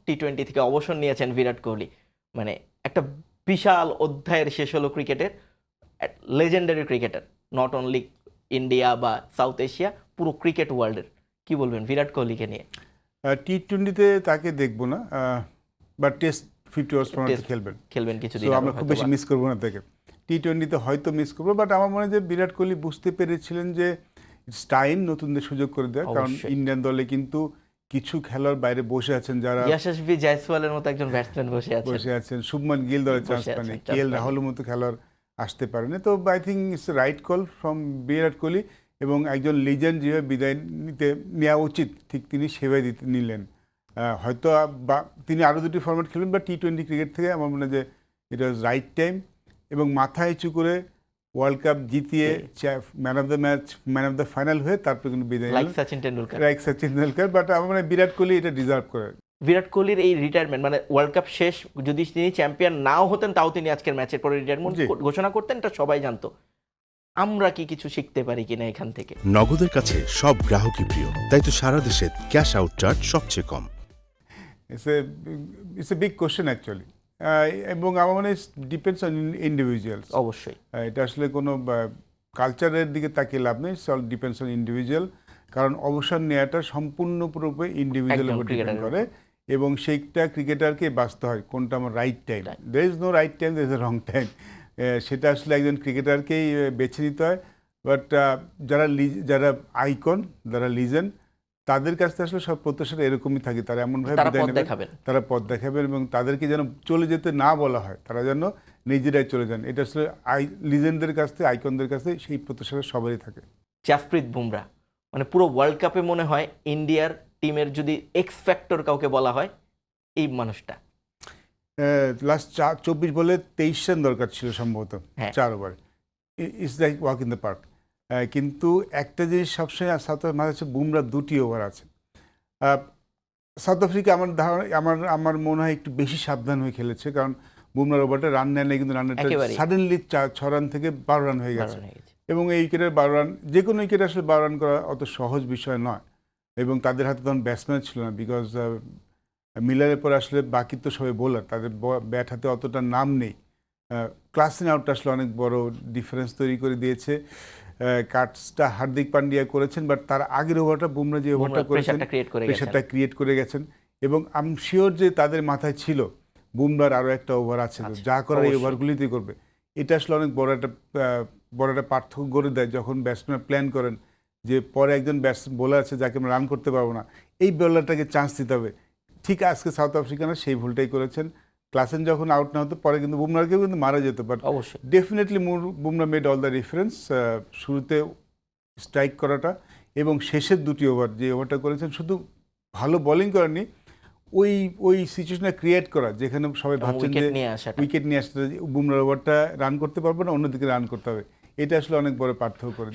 টি-20 থেকে অবসর নিয়েছেন বিরাট কোহলি, মানে একটা বিশাল অধ্যায়ের শেষ হলো ক্রিকেটের। Legendary cricketer, not only India বা সাউথ এশিয়া, পুরো ক্রিকেট ওয়ার্ল্ডের। কি বলবেন বিরাট কোহলিকে নিয়ে? টি-20-তে তাকে দেখবো না, বাট টেস্ট 50 ওভার্স পর্যন্ত খেলবেন কিছুদিন, আমরা খুব বেশি মিস করবো না তাকে। টি-20-তে হয়তো মিস করবো, বাট আমার মনে হয় যে বিরাট কোহলি বুঝতে পেরেছিলেন যে ইটস টাইম নতুনদের সুযোগ করে দেয়, কারণ ইন্ডিয়ান দলে কিন্তু কিছু খেলোয়াড় বাইরে বসে আছেন, যারা ইয়াশাসভি জয়সওয়ালের মতো একজন ব্যাটসম্যান বসে আছেন, শুভমান গিল দলে চান্স পায়নি, কেএল রাহুলের মতো খেলোয়াড় আসতে পারেনি। তো I think it's right call from Virat Kohli, এবং একজন লিজেন্ড যেভাবে বিদায় নেওয়া উচিত ঠিক তিনি সেভাবে নিলেন। হয়তো বা তিনি আরও দুটি ফরম্যাট খেলবেন, বা টি-20 ক্রিকেট থেকে আমার মনে হয় যে ইট ওয়াজ রাইট টাইম, এবং মাথা উঁচু করে ওয়ার্ল্ড কাপ জিতিয়ে man of the match, man of the final হয়ে তারপরে কিন্তু বিদায় লাইক সচিন তেন্ডুলকার। বাট আমার মনে হয় বিরাট কোহলি এটা ডিজার্ভ করে। বিরাট কোহলির এই রিটায়ারমেন্ট, মানে ওয়ার্ল্ড কাপ শেষ, যদি তিনি চ্যাম্পিয়ন নাও হতেন তাও তিনি আজকের ম্যাচের পরে রিটায়ারমেন্ট ঘোষণা করতেন, এটা সবাই জানতো। আমরা কি কিছু শিখতে পারি কিনা এখান থেকে? নগদের কাছে সব গ্রাহকই প্রিয়, তাই তো সারা দেশে ক্যাশ আউট চার্জ সবচেয়ে কম। It's a big question actually, এবং আমার মনে হয় ডিপেন্ডস অন ইন্ডিভিজুয়ালস। অবশ্যই এটা আসলে কোনো কালচারের দিকে তাকিয়ে লাভ নেই, অল ডিপেন্ডস অন ইন্ডিভিজুয়াল, কারণ অবসর নেওয়াটা সম্পূর্ণরূপে ইন্ডিভিজুয়ালের উপর ডিপেন্ড করে, এবং সেইটা ক্রিকেটারকে বাঁচতে হয় কোনটা আমার right time. There is no right time, there is a wrong time. সেটা আসলে একজন ক্রিকেটারকেই বেছে নিতে হয়। বাট যারা আইকন, যারা লিজেন্ড, তাদের কাছ থেকে আসলে সব প্রত্যাশাটা এরকমই থাকে, তারা এমনভাবে বিদায় নেবেন, তারা পথ দেখাবেন, এবং তাদেরকে যেন চলে যেতে না বলা হয়, তারা যেন নিজেরাই চলে যান। এটা আসলে লিজেন্ডদের কাছ থেকে, আইকনদের কাছে সেই প্রত্যাশাটা সবারই থাকে। জাসপ্রীত বুমরা, মানে পুরো ওয়ার্ল্ড কাপে মনে হয় ইন্ডিয়ার টিমের যদি এক্স ফ্যাক্টর কাউকে বলা হয়, এই মানুষটা। লাস্ট 24 বলে 23 রান দরকার ছিল সম্ভবত 4 ওভারে। It's like walk in the park. কিন্তু একটা জিনিস সবসময় সাউথ আফ্রিকার মাঝে হচ্ছে, বুমরা 2টি ওভার আছে। সাউথ আফ্রিকা আমার ধারণা, আমার মনে হয় একটু বেশি সাবধান হয়ে খেলেছে, কারণ বুমরার ওভারটা রান নেয় না, কিন্তু রানটা সাডেনলি 6 রান থেকে 12 রান হয়ে গেছে, এবং এই উইকেটের 12 রান, যে কোনো উইকেটে আসলে 12 রান করা অত সহজ বিষয় নয়, এবং তাদের হাতে তখন ব্যাটসম্যান ছিল না, বিকজ মিলারের পর আসলে বাকি তো সবাই বোলার, তাদের ব্যাট হাতে অতটা নাম নেই। ক্লাসিং আউটটা আসলে অনেক বড় ডিফারেন্স তৈরি করে দিয়েছে। কাটসটা হার্দিক পান্ডিয়া করেছেন, বাট তার আগের ওভারটা বুমরা যে ওভারটা করেছেন, প্রেশারটা ক্রিয়েট করে গেছেন, এবং আমি শিওর যে তাদের মাথায় ছিল বুমরার আরও একটা ওভার আছে, যা করার এই ওভারগুলিতেই করবে। এটা আসলে অনেক বড় একটা পার্থক্য করে দেয়, যখন ব্যাটসম্যান প্ল্যান করেন যে পরে একজন বোলার আছে যাকে আমরা রান করতে পারবো না, এই বোলারটাকে চান্স দিতে হবে। ঠিক আজকে সাউথ আফ্রিকানরা সেই ভুলটাই করেছেন। ক্লাসেন যখন আউট না হতো, পরে কিন্তু বুমরাকেও কিন্তু মারা যেত, but definitely Bumrah made all the difference. শুরুতে স্ট্রাইক করাটা এবং শেষের 2টি ওভার, যে ওভারটা করেছেন, শুধু ভালো বোলিং করেননি, ওই সিচুয়েশনটা ক্রিয়েট করা যেখানে সবাই ভাবছেন যে উইকেট নিয়ে আসতে, বুমরার ওভারটা রান করতে পারবো না, অন্যদিকে রান করতে হবে, এটা আসলে অনেক বড় পার্থক্য করে।